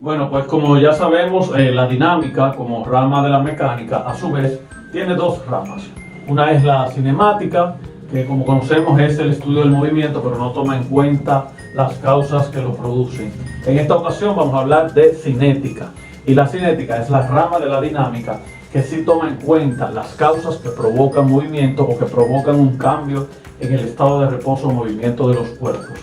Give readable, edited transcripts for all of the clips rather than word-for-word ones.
Bueno, pues como ya sabemos, la dinámica como rama de la mecánica, a su vez, tiene dos ramas. Una es la cinemática, que como conocemos es el estudio del movimiento, pero no toma en cuenta las causas que lo producen. En esta ocasión vamos a hablar de cinética. Y la cinética es la rama de la dinámica que sí toma en cuenta las causas que provocan movimiento o que provocan un cambio en el estado de reposo o movimiento de los cuerpos.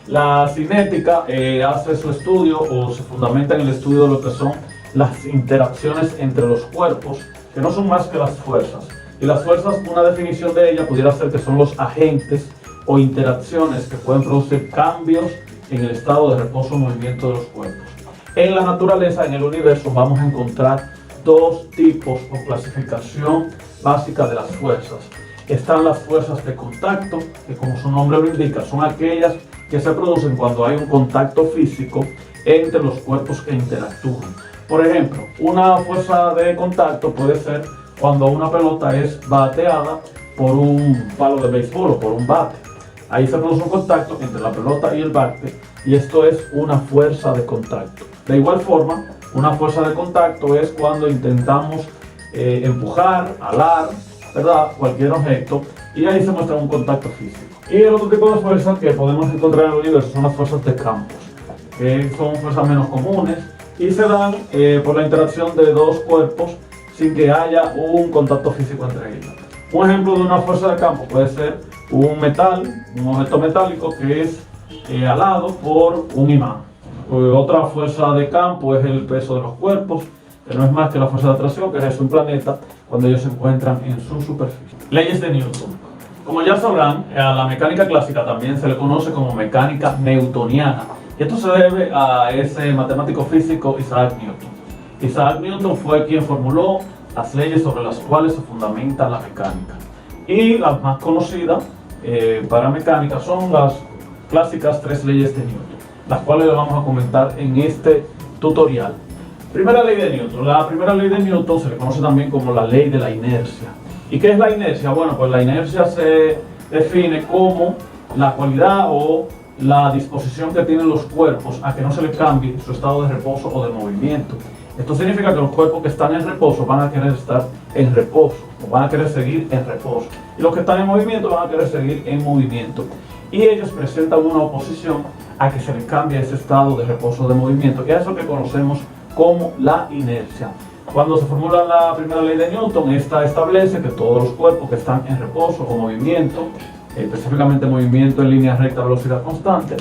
La cinética hace su estudio o se fundamenta en el estudio de lo que son las interacciones entre los cuerpos, que no son más que las fuerzas. Y las fuerzas, una definición de ellas pudiera ser que son los agentes o interacciones que pueden producir cambios en el estado de reposo o movimiento de los cuerpos. En la naturaleza, en el universo, vamos a encontrar dos tipos o clasificación básica de las fuerzas. Están las fuerzas de contacto, que como su nombre lo indica, son aquellas que se producen cuando hay un contacto físico entre los cuerpos que interactúan. Por ejemplo, una fuerza de contacto puede ser cuando una pelota es bateada por un palo de béisbol o por un bate. Ahí se produce un contacto entre la pelota y el bate y esto es una fuerza de contacto. De igual forma, una fuerza de contacto es cuando intentamos empujar, alar, ¿verdad?, cualquier objeto, y ahí se muestra un contacto físico. Y el otro tipo de fuerzas que podemos encontrar en el universo son las fuerzas de campos, que son fuerzas menos comunes y se dan por la interacción de dos cuerpos sin que haya un contacto físico entre ellos. Un ejemplo de una fuerza de campo puede ser un objeto metálico que es alado por un imán. Otra fuerza de campo es el peso de los cuerpos, que no es más que la fuerza de atracción que ejerce un planeta cuando ellos se encuentran en su superficie. Leyes de Newton. Como ya sabrán, a la mecánica clásica también se le conoce como mecánica newtoniana. Y esto se debe a ese matemático físico Isaac Newton. Isaac Newton fue quien formuló las leyes sobre las cuales se fundamenta la mecánica. Y las más conocidas para mecánica son las clásicas tres leyes de Newton, las cuales le vamos a comentar en este tutorial. Primera ley de Newton. La primera ley de Newton se le conoce también como la ley de la inercia. ¿Y qué es la inercia? Bueno, pues la inercia se define como la cualidad o la disposición que tienen los cuerpos a que no se les cambie su estado de reposo o de movimiento. Esto significa que los cuerpos que están en reposo van a querer estar en reposo o van a querer seguir en reposo. Y los que están en movimiento van a querer seguir en movimiento. Y ellos presentan una oposición a que se les cambie ese estado de reposo o de movimiento. Y es eso que conocemos como la inercia. Cuando se formula la primera ley de Newton, esta establece que todos los cuerpos que están en reposo o movimiento, específicamente movimiento en línea recta a velocidad constante,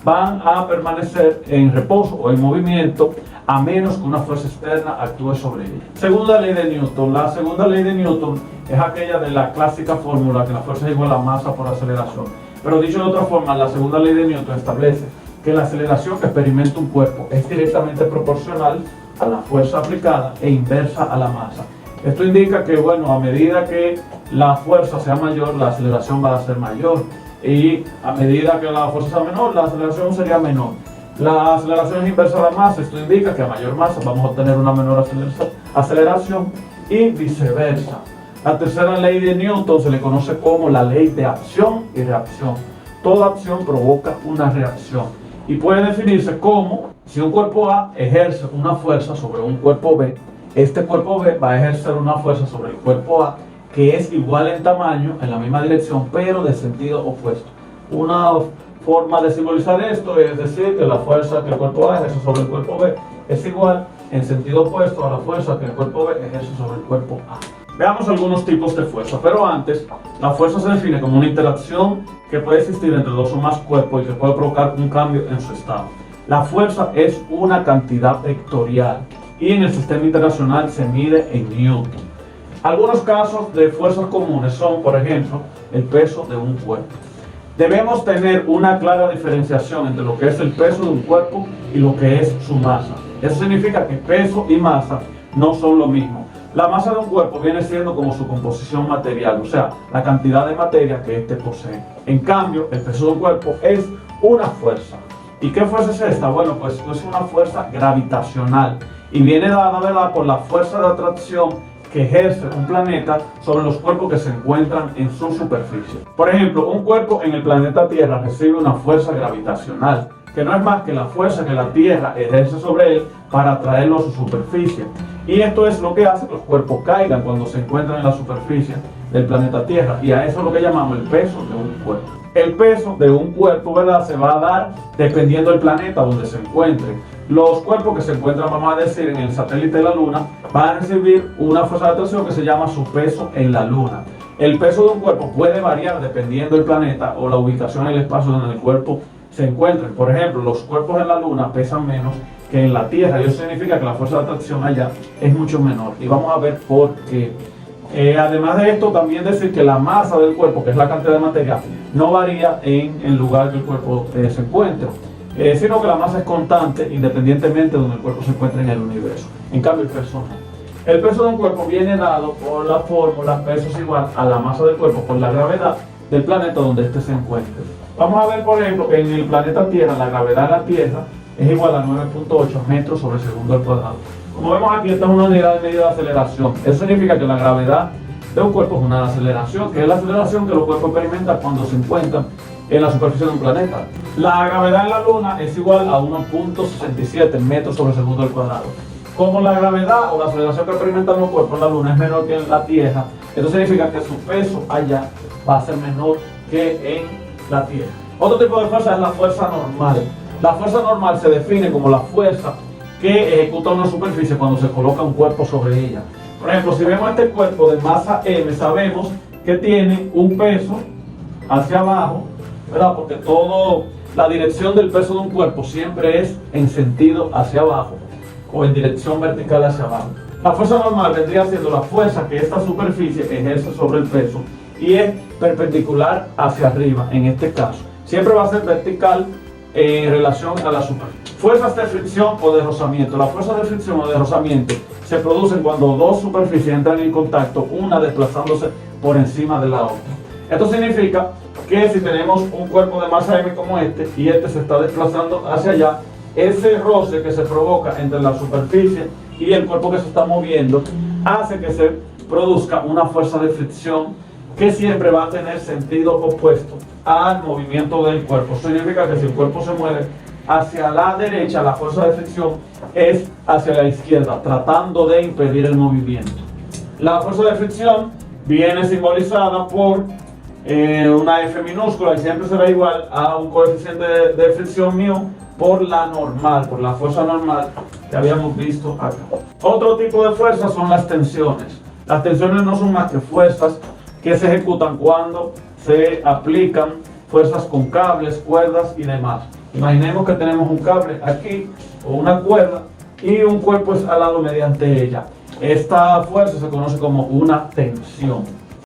van a permanecer en reposo o en movimiento a menos que una fuerza externa actúe sobre ellos. Segunda ley de Newton. La segunda ley de Newton es aquella de la clásica fórmula que la fuerza es igual a masa por aceleración. Pero dicho de otra forma, la segunda ley de Newton establece que la aceleración que experimenta un cuerpo es directamente proporcional a la fuerza aplicada e inversa a la masa. Esto indica que, bueno, a medida que la fuerza sea mayor, la aceleración va a ser mayor. Y a medida que la fuerza sea menor, la aceleración sería menor. La aceleración es inversa a la masa. Esto indica que a mayor masa vamos a obtener una menor aceleración y viceversa. La tercera ley de Newton se le conoce como la ley de acción y reacción. Toda acción provoca una reacción. Y puede definirse como si un cuerpo A ejerce una fuerza sobre un cuerpo B, este cuerpo B va a ejercer una fuerza sobre el cuerpo A que es igual en tamaño, en la misma dirección, pero de sentido opuesto. Una forma de simbolizar esto es decir que la fuerza que el cuerpo A ejerce sobre el cuerpo B es igual en sentido opuesto a la fuerza que el cuerpo B ejerce sobre el cuerpo A. Veamos algunos tipos de fuerza, pero antes, la fuerza se define como una interacción que puede existir entre dos o más cuerpos y que puede provocar un cambio en su estado. La fuerza es una cantidad vectorial y en el sistema internacional se mide en Newton. Algunos casos de fuerzas comunes son, por ejemplo, el peso de un cuerpo. Debemos tener una clara diferenciación entre lo que es el peso de un cuerpo y lo que es su masa. Eso significa que peso y masa no son lo mismo. La masa de un cuerpo viene siendo como su composición material, o sea, la cantidad de materia que éste posee. En cambio, el peso de un cuerpo es una fuerza. ¿Y qué fuerza es esta? Bueno, pues es una fuerza gravitacional y viene dada, ¿verdad?, por la fuerza de atracción que ejerce un planeta sobre los cuerpos que se encuentran en su superficie. Por ejemplo, un cuerpo en el planeta Tierra recibe una fuerza gravitacional que no es más que la fuerza que la Tierra ejerce sobre él para traerlo a su superficie. Y esto es lo que hace que los cuerpos caigan cuando se encuentran en la superficie del planeta Tierra. Y a eso es lo que llamamos el peso de un cuerpo. El peso de un cuerpo, ¿verdad?, se va a dar dependiendo del planeta donde se encuentre. Los cuerpos que se encuentran, vamos a decir, en el satélite de la Luna, van a recibir una fuerza de atracción que se llama su peso en la Luna. El peso de un cuerpo puede variar dependiendo del planeta o la ubicación en el espacio donde el cuerpo se encuentre. Por ejemplo, los cuerpos en la Luna pesan menos que en la Tierra, y eso significa que la fuerza de atracción allá es mucho menor. Y vamos a ver por qué. Además de esto, también decir que la masa del cuerpo, que es la cantidad de materia, no varía en el lugar que el cuerpo se encuentre, sino que la masa es constante independientemente de donde el cuerpo se encuentre en el universo. En cambio, el peso no. El peso de un cuerpo viene dado por la fórmula peso es igual a la masa del cuerpo por la gravedad del planeta donde éste se encuentre. Vamos a ver, por ejemplo, que en el planeta Tierra, la gravedad de la Tierra es igual a 9.8 metros sobre segundo al cuadrado. Como vemos aquí, esta es una unidad de medida de aceleración. Eso significa que la gravedad de un cuerpo es una aceleración, que es la aceleración que los cuerpos experimentan cuando se encuentran en la superficie de un planeta. La gravedad en la Luna es igual a 1.67 metros sobre segundo al cuadrado. Como la gravedad o la aceleración que experimentan los cuerpos en la Luna es menor que en la Tierra, esto significa que su peso allá va a ser menor que en la Tierra. Otro tipo de fuerza es la fuerza normal. La fuerza normal se define como la fuerza que ejecuta una superficie cuando se coloca un cuerpo sobre ella. Por ejemplo, si vemos este cuerpo de masa M, sabemos que tiene un peso hacia abajo, ¿verdad? Porque la dirección del peso de un cuerpo siempre es en sentido hacia abajo o en dirección vertical hacia abajo. La fuerza normal vendría siendo la fuerza que esta superficie ejerce sobre el peso y es perpendicular hacia arriba en este caso. Siempre va a ser vertical en relación a la superficie. Fuerzas de fricción o de rozamiento. Las fuerzas de fricción o de rozamiento se producen cuando dos superficies entran en contacto, una desplazándose por encima de la otra. Esto significa que si tenemos un cuerpo de masa M como este y este se está desplazando hacia allá, ese roce que se provoca entre la superficie y el cuerpo que se está moviendo hace que se produzca una fuerza de fricción que siempre va a tener sentido opuesto al movimiento del cuerpo. Eso significa que si el cuerpo se mueve hacia la derecha, la fuerza de fricción es hacia la izquierda, tratando de impedir el movimiento. La fuerza de fricción viene simbolizada por una F minúscula y siempre será igual a un coeficiente de fricción μ por la normal, por la fuerza normal que habíamos visto acá. Otro tipo de fuerzas son las tensiones. Las tensiones no son más que fuerzas que se ejecutan cuando se aplican fuerzas con cables, cuerdas y demás. Imaginemos que tenemos un cable aquí o una cuerda y un cuerpo es alado mediante ella. Esta fuerza se conoce como una tensión.